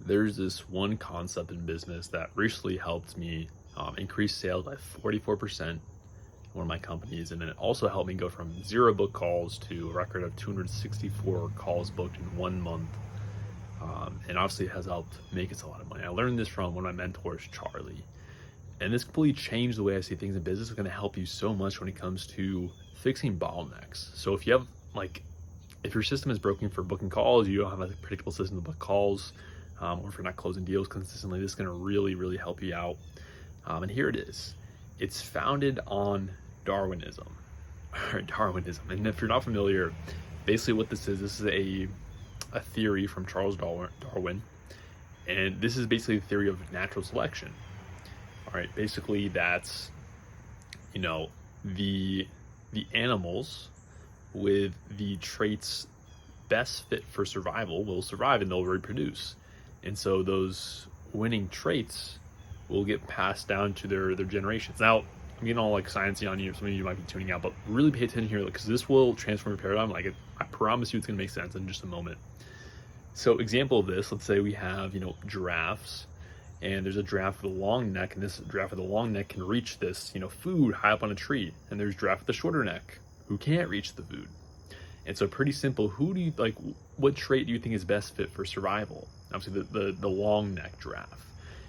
There's this one concept in business that recently helped me increase sales by 44% in one of my companies. And then it also helped me go from 0 book calls to a record of 264 calls booked in 1 month. And obviously it has helped make us a lot of money. I learned this from one of my mentors, Charlie. And this completely changed the way I see things in business. It's going to help you so much when it comes to fixing bottlenecks. So if you have if your system is broken for booking calls, you don't have a predictable system to book calls, or if you're not closing deals consistently, this is going to really, really help you out. And here it is. It's founded on Darwinism, or Darwinism. And if you're not familiar, basically what this is a theory from Charles Darwin, and this is basically the theory of natural selection. All right, basically that's the animals with the traits best fit for survival will survive and they'll reproduce. And so those winning traits will get passed down to their generations. Now, I'm getting all sciencey on you. Some of you might be tuning out, but really pay attention here because this will transform your paradigm. I promise you it's going to make sense in just a moment. So example of this, let's say we have, giraffes, and there's a giraffe with a long neck, and this giraffe with a long neck can reach this, food high up on a tree. And there's giraffe with a shorter neck who can't reach the food. And so pretty simple, what trait do you think is best fit for survival? Obviously the long neck giraffe.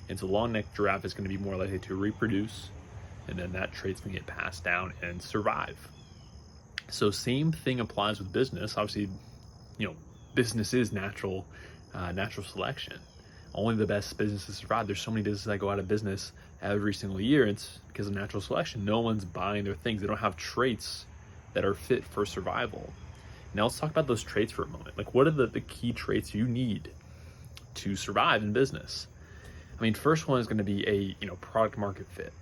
And so long neck giraffe is going to be more likely to reproduce, and then that trait's going to get passed down and survive. So same thing applies with business. Obviously, business is natural selection. Only the best businesses survive. There's so many businesses that go out of business every single year. It's because of natural selection. No one's buying their things. They don't have traits that are fit for survival. Now let's talk about those traits for a moment. What are the key traits you need to survive in business? First one is going to be a product market fit.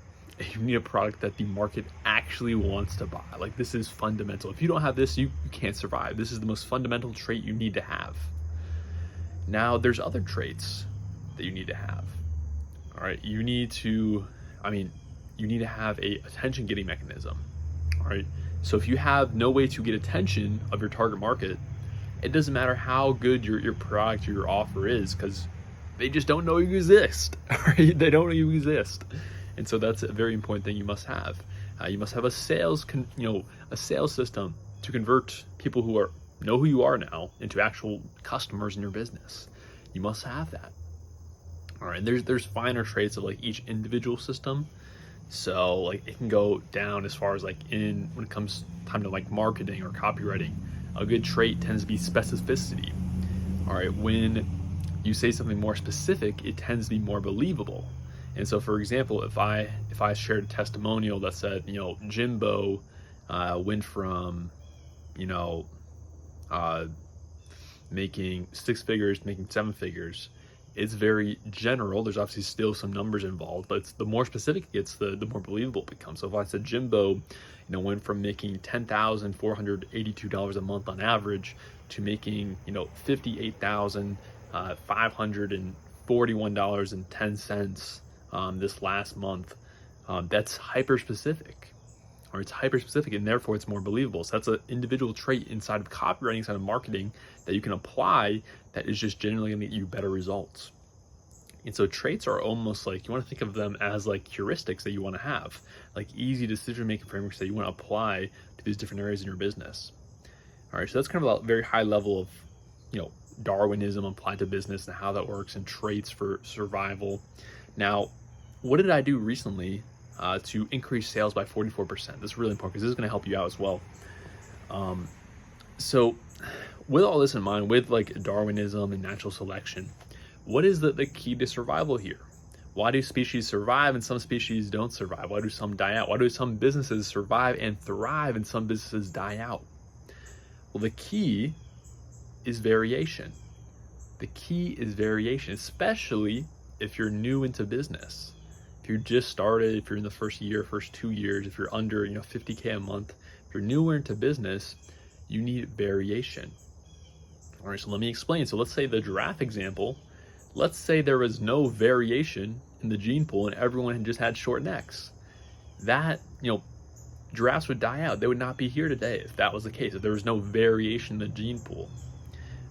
You need a product that the market actually wants to buy. This is fundamental. If you don't have this, you can't survive. This is the most fundamental trait you need to have. Now there's other traits that you need to have. All right, you need to have a attention getting mechanism. All right, so if you have no way to get attention of your target market, it doesn't matter how good your product or your offer is, because they just don't know you exist. Right? They don't know you exist. And so that's a very important thing you must have. You must have a sales system to convert people who know who you are now into actual customers in your business. You must have that. All right. There's finer traits of each individual system. So it can go down as far as when it comes time to marketing or copywriting. A good trait tends to be specificity. All right. When you say something more specific, it tends to be more believable. And so, for example, if I shared a testimonial that said, Jimbo went from, making 6 figures to making 7 figures, it's very general. There's obviously still some numbers involved, but the more specific it gets, the more believable it becomes. So if I said Jimbo, went from making $10,482 a month on average to making, $58,541.10 this last month, that's hyper specific. Or it's hyper specific, and therefore it's more believable. So that's an individual trait inside of copywriting, inside of marketing, that you can apply that is just generally going to get you better results. And so traits are almost you want to think of them as heuristics that you want to have, easy decision making frameworks that you want to apply to these different areas in your business. All right, so that's kind of a very high level of Darwinism applied to business and how that works, and traits for survival. Now, what did I do recently to increase sales by 44%? This is really important because this is going to help you out as well. So with all this in mind, with Darwinism and natural selection, what is the key to survival here? Why do species survive and some species don't survive? Why do some die out? Why do some businesses survive and thrive and some businesses die out? Well, the key is variation. The key is variation, especially if you're new into business. If you just started, if you're in the first year, first 2 years, if you're under, $50K a month, if you're newer into business, you need variation. All right, so let me explain. So let's say the giraffe example, let's say there was no variation in the gene pool and everyone had just had short necks. That, giraffes would die out. They would not be here today if that was the case, if there was no variation in the gene pool.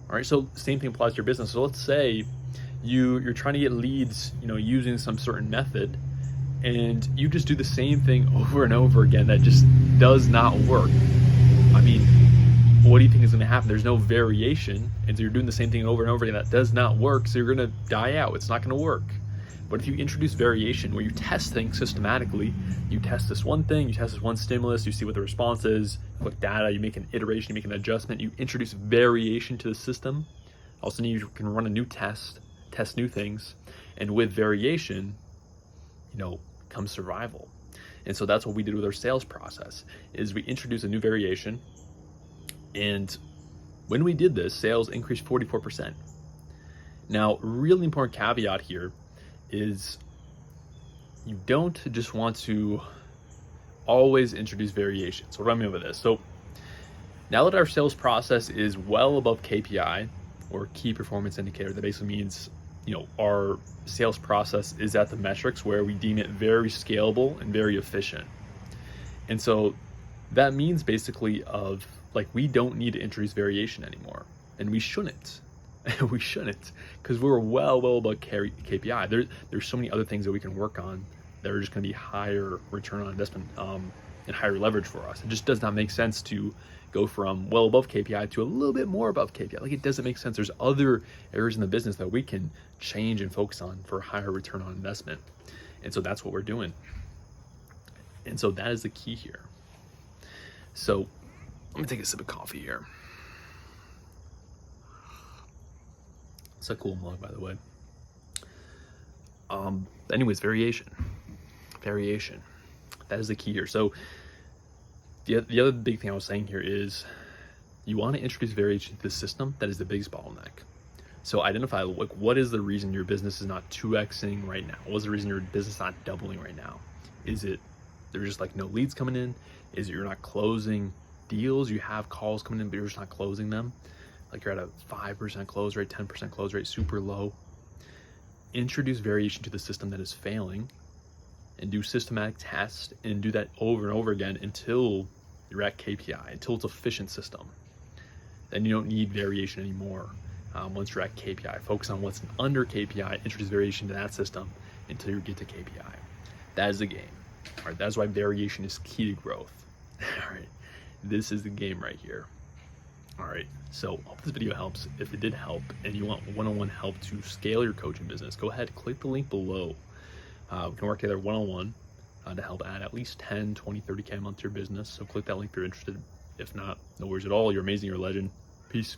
All right, so same thing applies to your business. So let's say you're trying to get leads, using some certain method, and you just do the same thing over and over again that just does not work. I mean, what do you think is going to happen? There's no variation, and so you're doing the same thing over and over again that does not work, so you're going to die out. It's not going to work. But if you introduce variation, where you test things systematically, you test this one thing, you test this one stimulus, you see what the response is, you collect data, you make an iteration, you make an adjustment, you introduce variation to the system, all of a sudden you can run a new test new things, and with variation, comes survival. And so that's what we did with our sales process, is we introduced a new variation, and when we did this, sales increased 44%. Now, really important caveat here is you don't just want to always introduce variation. So what do I mean by this? So now that our sales process is well above KPI, or key performance indicator, that basically means our sales process is at the metrics where we deem it very scalable and very efficient. And so that means basically we don't need to introduce variation anymore, and we shouldn't. We shouldn't, because we're well above KPI. There's so many other things that we can work on that are just going to be higher return on investment and higher leverage for us. It just does not make sense to go from well above KPI to a little bit more above KPI. It doesn't make sense. There's other areas in the business that we can change and focus on for higher return on investment. And so that's what we're doing. And so that is the key here. So let me take a sip of coffee here. It's a cool mug, by the way. Anyways, variation. That is the key here. So the other big thing I was saying here is you want to introduce variation to the system. That is the biggest bottleneck. So identify what is the reason your business is not 2xing right now? What is the reason your business is not doubling right now? Is it there's just no leads coming in? Is it you're not closing deals? You have calls coming in, but you're just not closing them. You're at a 5% close rate, 10% close rate, super low. Introduce variation to the system that is failing, and do systematic tests, and do that over and over again until you're at KPI, until it's an efficient system. Then you don't need variation anymore. Once you're at KPI, focus on what's under KPI, introduce variation to that system until you get to KPI. That is the game. All right, that's why variation is key to growth. All right, this is the game right here. All right, so hope this video helps. If it did help and you want one-on-one help to scale your coaching business, go ahead, click the link below. We can work together one-on-one to help add at least 10, 20, 30K a month to your business. So click that link if you're interested. If not, no worries at all. You're amazing, you're a legend. Peace.